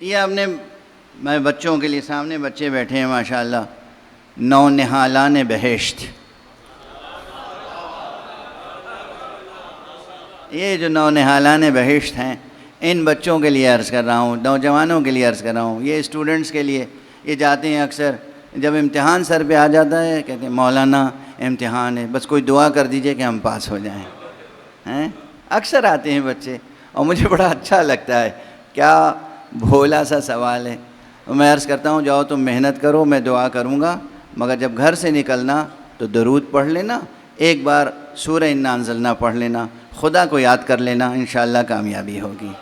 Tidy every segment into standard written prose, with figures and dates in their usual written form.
یہ اپنے میں بچوں کے لیے سامنے بچے بیٹھے ہیں ماشاءاللہ، نونہالان بہشت. یہ جو نونہالان بہشت ہیں ان بچوں کے لیے عرض کر رہا ہوں، نوجوانوں کے لیے عرض کر رہا ہوں، یہ اسٹوڈنٹس کے لیے. یہ جاتے ہیں اکثر جب امتحان سر پہ آ جاتا ہے کہتے ہیں مولانا امتحان ہے، بس کوئی دعا کر دیجئے کہ ہم پاس ہو جائیں. اکثر آتے ہیں بچے اور مجھے بڑا اچھا لگتا ہے. کیا بھولا سا سوال ہے. میں عرض کرتا ہوں جاؤ تم محنت کرو، میں دعا کروں گا، مگر جب گھر سے نکلنا تو درود پڑھ لینا، ایک بار سورہ انا انزلنا پڑھ لینا، خدا کو یاد کر لینا، انشاءاللہ کامیابی ہوگی.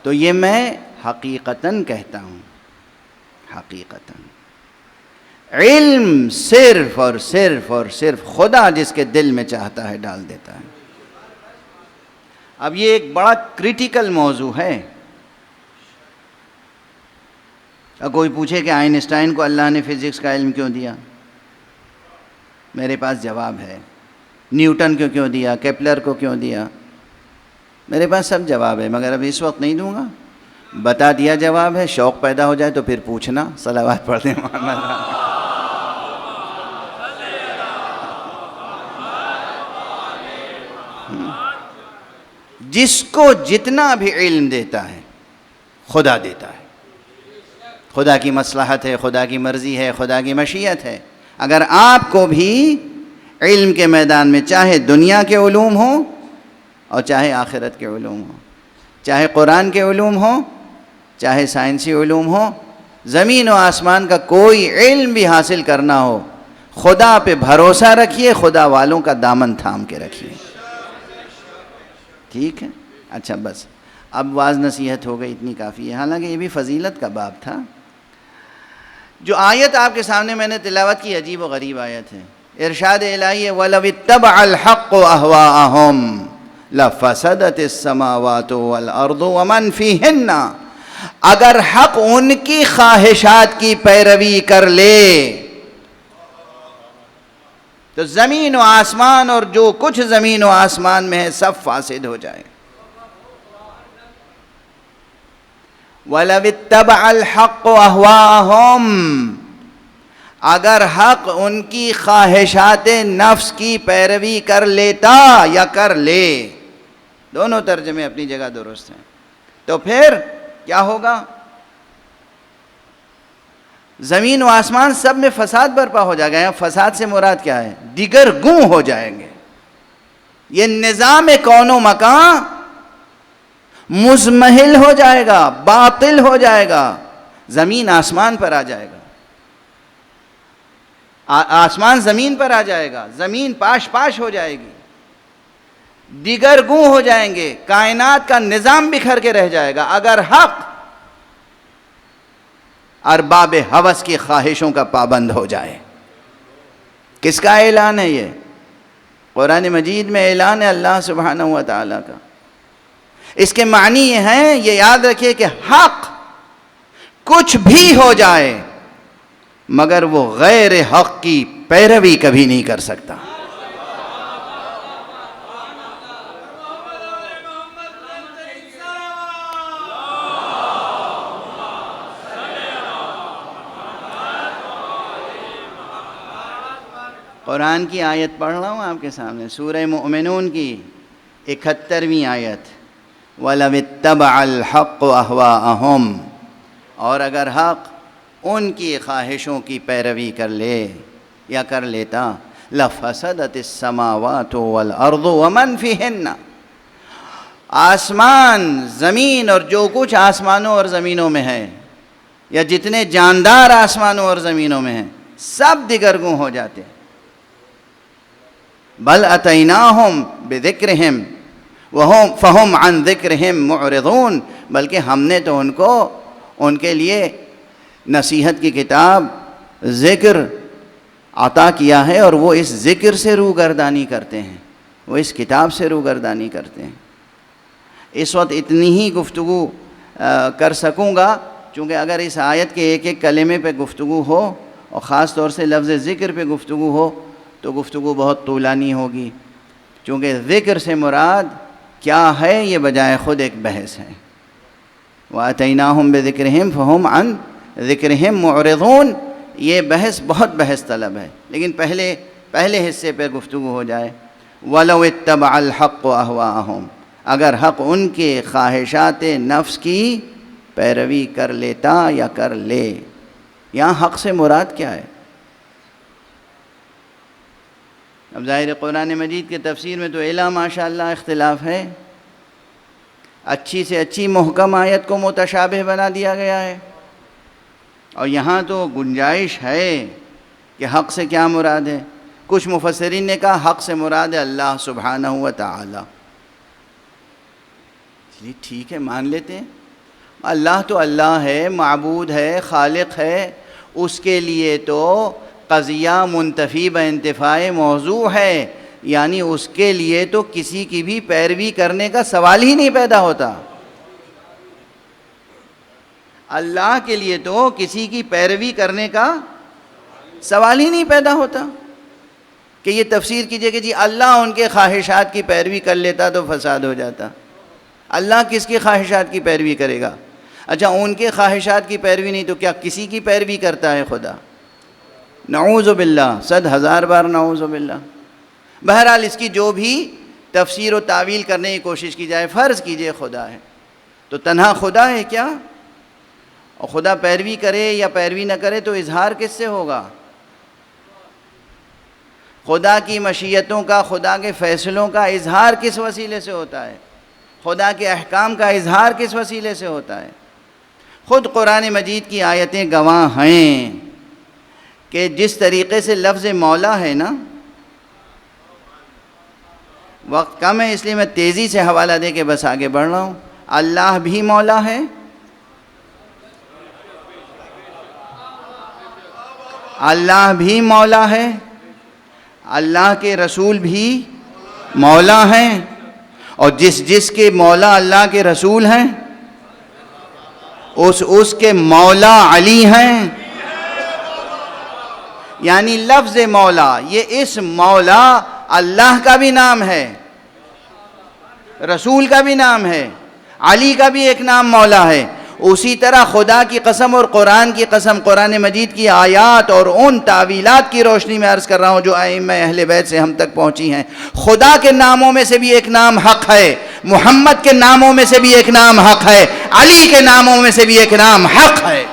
تو یہ میں حقیقتاً کہتا ہوں، حقیقتاً علم صرف اور صرف اور صرف خدا جس کے دل میں چاہتا ہے ڈال دیتا ہے. اب یہ ایک بڑا کریٹیکل موضوع ہے. کوئی پوچھے کہ آئنسٹائن کو اللہ نے فزکس کا علم کیوں دیا؟ میرے پاس جواب ہے. نیوٹن کو کیوں دیا؟ کیپلر کو کیوں دیا؟ میرے پاس سب جواب ہے، مگر اب اس وقت نہیں دوں گا. بتا دیا جواب ہے، شوق پیدا ہو جائے تو پھر پوچھنا. صلوات پڑھتے ہیں محمد. جس کو جتنا بھی علم دیتا ہے خدا دیتا ہے. خدا کی مصلحت ہے، خدا کی مرضی ہے، خدا کی مشیت ہے. اگر آپ کو بھی علم کے میدان میں چاہے دنیا کے علوم ہوں اور چاہے آخرت کے علوم ہوں، چاہے قرآن کے علوم ہوں، چاہے سائنسی علوم ہوں، زمین و آسمان کا کوئی علم بھی حاصل کرنا ہو، خدا پہ بھروسہ رکھیے، خدا والوں کا دامن تھام کے رکھیے. ٹھیک ہے؟ اچھا بس اب واعظ نصیحت ہو گئی، اتنی کافی ہے. حالانکہ یہ بھی فضیلت کا باب تھا. جو آیت آپ کے سامنے میں نے تلاوت کی عجیب و غریب آیت ہے. ارشاد الہی ہے وَلَوِ اتَّبَعَ الْحَقُّ أَهْوَاءَهُمْ لَفَسَدَتِ السَّمَاوَاتُ وَالْأَرْضُ وَمَنْ فِيهِنَّ. اگر حق ان کی خواہشات کی پیروی کر لے تو زمین و آسمان اور جو کچھ زمین و آسمان میں ہے سب فاسد ہو جائے. وَلَوِ اتَّبَعَ الْحَقُّ أَهْوَاءَهُمْ. اگر حق ان کی خواہشات نفس کی پیروی کر لیتا یا کر لے، دونوں ترجمے اپنی جگہ درست ہیں، تو پھر کیا ہوگا؟ زمین و آسمان سب میں فساد برپا ہو جائے گا. فساد سے مراد کیا ہے؟ دیگر گوں ہو جائیں گے. یہ نظام کون و مکان مزمحل ہو جائے گا، باطل ہو جائے گا، زمین آسمان پر آ جائے گا، آسمان زمین پر آ جائے گا، زمین پاش پاش ہو جائے گی، دیگر گوں ہو جائیں گے، کائنات کا نظام بکھر کے رہ جائے گا اگر حق ارباب ہوس کی خواہشوں کا پابند ہو جائے. کس کا اعلان ہے یہ؟ قرآن مجید میں اعلان ہے اللہ سبحانہ و تعالیٰ کا. اس کے معنی یہ ہیں، یہ یاد رکھیے کہ حق کچھ بھی ہو جائے مگر وہ غیر حق کی پیروی کبھی نہیں کر سکتا. قرآن کی آیت پڑھ رہا ہوں آپ کے سامنے، سورہ مؤمنون کی 71ویں آیت. وَلَوِ اتَّبَعَ الْحَقُّ أَهْوَاءَهُمْ. اور اگر حق ان کی خواہشوں کی پیروی کر لے یا کر لیتا لَفَسَدَتِ السَّمَاوَاتُ وَالْأَرْضُ وَمَنْ فِيهِنَّ. آسمان، زمین اور جو کچھ آسمانوں اور زمینوں میں ہے، یا جتنے جاندار آسمانوں اور زمینوں میں ہیں، سب دگرگوں ہو جاتے. بل اتیناہم بذکرہم فہم عن ذکرہم معرضون. بلکہ ہم نے تو ان کو ان کے لیے نصیحت کی کتاب ذکر عطا کیا ہے اور وہ اس ذکر سے روگردانی کرتے ہیں، وہ اس کتاب سے روگردانی کرتے ہیں. اس وقت اتنی ہی گفتگو کر سکوں گا، چونکہ اگر اس آیت کے ایک ایک کلمے پہ گفتگو ہو اور خاص طور سے لفظ ذکر پہ گفتگو ہو تو گفتگو بہت طولانی ہوگی. چونکہ ذکر سے مراد کیا ہے یہ بجائے خود ایک بحث ہے. وَأَتَيْنَاهُمْ بِذِكْرِهِمْ فَهُمْ عَنْ ذِكْرِهِمْ مُعْرِضُونَ. یہ بہت بحث طلب ہے، لیکن پہلے حصے پہ گفتگو ہو جائے. وَلَوْ اتَّبَعَ الْحَقُّ أَهْوَاءَهُمْ، اگر حق ان کے خواہشات نفس کی پیروی کر لیتا یا کر لے. یہاں حق سے مراد کیا ہے؟ اب ظاہر قرآن مجید کے تفسیر میں تو الا ماشاء اللہ اختلاف ہے. اچھی سے اچھی محکم آیت کو متشابہ بنا دیا گیا ہے، اور یہاں تو گنجائش ہے کہ حق سے کیا مراد ہے. کچھ مفسرین نے کہا حق سے مراد ہے اللہ سبحانہ و تعالی. چلیے ٹھیک ہے، مان لیتے ہیں. اللہ تو اللہ ہے، معبود ہے، خالق ہے. اس کے لیے تو قضیہ منتفی بانتفاع موضوع ہے، یعنی اس کے لیے تو کسی کی بھی پیروی کرنے کا سوال ہی نہیں پیدا ہوتا. اللہ کے لیے تو کسی کی پیروی کرنے کا سوال ہی نہیں پیدا ہوتا کہ یہ تفسیر کیجئے کہ جی اللہ ان کے خواہشات کی پیروی کر لیتا تو فساد ہو جاتا. اللہ کس کی خواہشات کی پیروی کرے گا؟ اچھا ان کے خواہشات کی پیروی نہیں تو کیا کسی کی پیروی کرتا ہے خدا؟ نعوذ باللہ، 100,000 بار نعوذ باللہ. بہرحال اس کی جو بھی تفسیر و تعویل کرنے کی کوشش کی جائے، فرض کیجئے خدا ہے تو تنہا خدا ہے کیا؟ اور خدا پیروی کرے یا پیروی نہ کرے تو اظہار کس سے ہوگا؟ خدا کی مشیتوں کا، خدا کے فیصلوں کا اظہار کس وسیلے سے ہوتا ہے؟ خدا کے احکام کا اظہار کس وسیلے سے ہوتا ہے؟ خود قرآن مجید کی آیتیں گواہ ہیں کہ جس طریقے سے لفظ مولا ہے نا، وقت کم ہے اس لیے میں تیزی سے حوالہ دے کے بس آگے بڑھ رہا ہوں. اللہ بھی مولا ہے، اللہ بھی مولا ہے، اللہ کے رسول بھی مولا ہیں، اور جس کے مولا اللہ کے رسول ہیں اس کے مولا علی ہیں. یعنی لفظ مولا، یہ اس مولا اللہ کا بھی نام ہے، رسول کا بھی نام ہے، علی کا بھی ایک نام مولا ہے. اسی طرح خدا کی قسم اور قرآن کی قسم، قرآن مجید کی آیات اور ان تعویلات کی روشنی میں عرض کر رہا ہوں جو ائمہ اہل بیت سے ہم تک پہنچی ہیں، خدا کے ناموں میں سے بھی ایک نام حق ہے، محمد کے ناموں میں سے بھی ایک نام حق ہے، علی کے ناموں میں سے بھی ایک نام حق ہے.